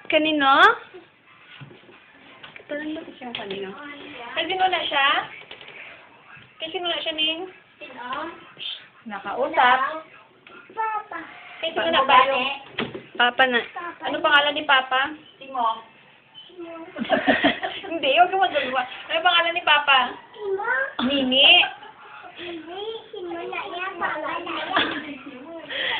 Kanino? Katalan ba siya kanino? Kanino na siya? Kanino na siya, Ning? Nakausap. Papa. Kanino na ba yung... Papa na. Ano pangalan ni Papa? Timo. Hindi, huwag ka magagawa. Ano pangalan ni Papa? Simo. Nini. Hindi, simo na yan. Papa na yan.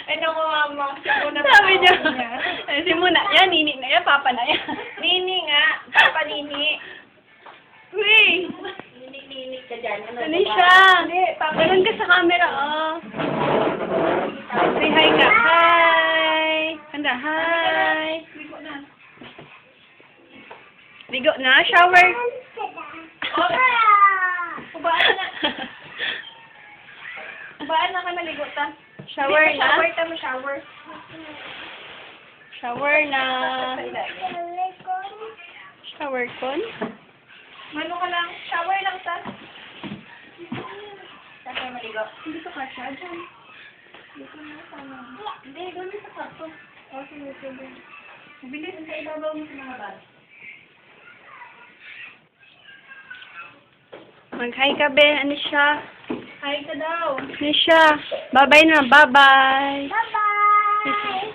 Ano ko, mama? Simo na Sabi niya. pangalan Ay, si Muna yan, Nini na yan, Papa na yan. Nini nga. Papa Nini. Uy! Nini ka dyan. Ano siya? Ganun ka sa camera, oh. Say hi ka. Hi! Handa, hi! Ligo na? Shower? Kubaan na. Kubaan na ka naligo ta. Shower na? Shower ta mo, shower. Shower na. Shower kon? Ano ka lang? Shower lang ta. Saan kayo maligo? Hindi ka kasya dyan. Hindi, doon sa kwarto. O, sige. Bilis sa ibabaw mo sa mga bag. Mag-hi ka, be. Ano siya? Hi ka daw. Ano siya? Bye-bye na. Bye-bye. Bye-bye.